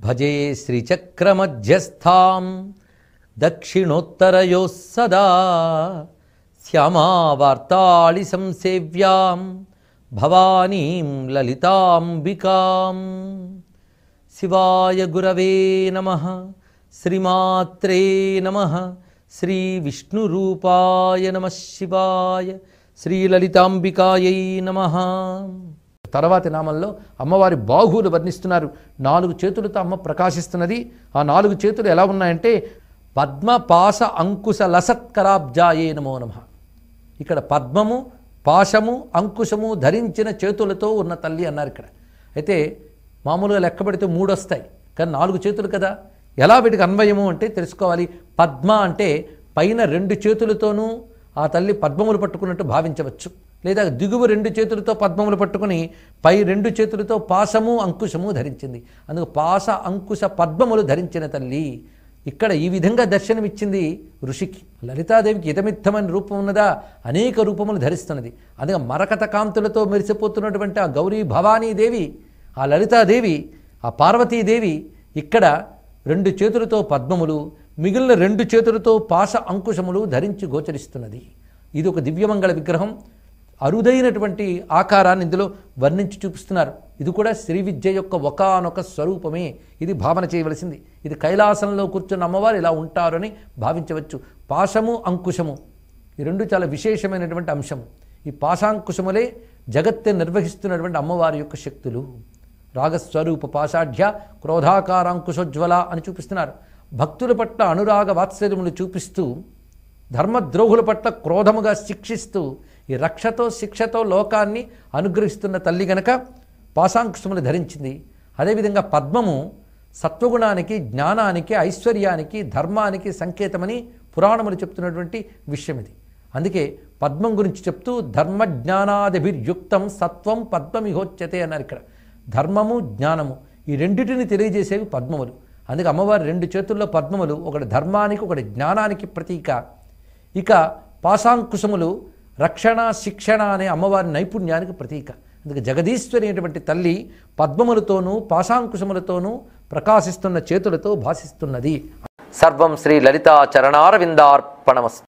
భజే శ్రీచక్రమధ్యస్థాం దక్షిణోత్తరయోः సదా శ్యామావార్తాళి సంసేవ్యాం భవానీం లలితాంబికాం. శివాయ గురవే నమః. శ్రీమాత్రే నమః. శ్రీ విష్ణురూపాయ నమః శివాయ. శ్రీలలితాంబికాయై నమః. తర్వాతి నామంలో అమ్మవారి బాహువులు వర్ణిస్తున్నారు. 4 చేతులతో అమ్మ ప్రకాశిస్తున్నది. ఆ 4 చేతులు ఎలా ఉన్నాయంటే పద్మ పాశ అంకుశ లసత్కరాబ్జాయే నమో నమః. ఇక్కడ పద్మము పాశము అంకుశము ధరించిన చేతులతో ఉన్న తల్లి అన్నారు ఇక్కడ. అయితే మామూలుగా లెక్క పెడితే 3 వస్తాయి, కానీ 4 చేతులు కదా. ఎలా వీటికి అన్వయము అంటే తెలుసుకోవాలి. పద్మ అంటే పైన 2 చేతులతోనూ ఆ తల్లి పద్మములు పట్టుకున్నట్టు భావించవచ్చు, లేదా దిగువ 2 చేతులతో పద్మములు పట్టుకుని పై 2 చేతులతో పాశము అంకుశము ధరించింది. అందుకు పాశ అంకుశ పద్మములు ధరించిన తల్లి ఇక్కడ ఈ విధంగా దర్శనమిచ్చింది ఋషికి. లలితాదేవికి ఇతమిత్తమైన రూపం ఉన్నదా, అనేక రూపములు ధరిస్తున్నది. అందుకే మరకత కాంతులతో మెరిసిపోతున్నటువంటి ఆ గౌరీ భవానీదేవి, ఆ లలితాదేవి, ఆ పార్వతీదేవి ఇక్కడ 2 చేతులతో పద్మములు, మిగిలిన 2 చేతులతో పాశ అంకుశములు ధరించి గోచరిస్తున్నది. ఇది ఒక దివ్యమంగళ విగ్రహం. అరుదైనటువంటి ఆకారాన్ని ఇందులో వర్ణించి చూపిస్తున్నారు. ఇది కూడా శ్రీ విద్య యొక్క ఒకానొక స్వరూపమే. ఇది భావన చేయవలసింది. ఇది కైలాసంలో కూర్చున్న అమ్మవారు ఇలా ఉంటారని భావించవచ్చు. పాశము అంకుశము ఈ 2 చాలా విశేషమైనటువంటి అంశము. ఈ పాశాంకుశములే జగత్తుని నిర్వహిస్తున్నటువంటి అమ్మవారి యొక్క శక్తులు. రాగస్వరూప పాశాఢ్య క్రోధాకారాంకుశోజ్వల అని చూపిస్తున్నారు. భక్తుల పట్ల అనురాగ వాత్సల్యములు చూపిస్తూ ధర్మద్రోహుల పట్ల క్రోధముగా శిక్షిస్తూ ఈ రక్షతో శిక్షతో లోకాన్ని అనుగ్రహిస్తున్న తల్లి గనక పాశాంకుశములు ధరించింది. అదేవిధంగా పద్మము సత్వగుణానికి, జ్ఞానానికి, ఐశ్వర్యానికి, ధర్మానికి సంకేతమని పురాణములు చెప్తున్నటువంటి విషయం ఇది. అందుకే పద్మం గురించి చెప్తూ ధర్మజ్ఞానాదిభిర్యుక్తం సత్వం పద్మమిహోచ్యతే అన్నారు ఇక్కడ. ధర్మము జ్ఞానము ఈ రెండిటిని తెలియజేసేవి పద్మములు. అందుకే అమ్మవారి 2 చేతుల్లో పద్మములు, ఒకటి ధర్మానికి ఒకటి జ్ఞానానికి ప్రతీక. ఇక పాశాంకుశములు రక్షణ శిక్షణ అనే అమ్మవారి నైపుణ్యానికి ప్రతీక. అందుకే జగదీశ్వరి అయినటువంటి తల్లి పద్మములతోనూ పాశాంకుశములతోనూ ప్రకాశిస్తున్న చేతులతో భాసిస్తున్నది. సర్వం శ్రీ లలితా చరణారవిందార్పణమస్తు.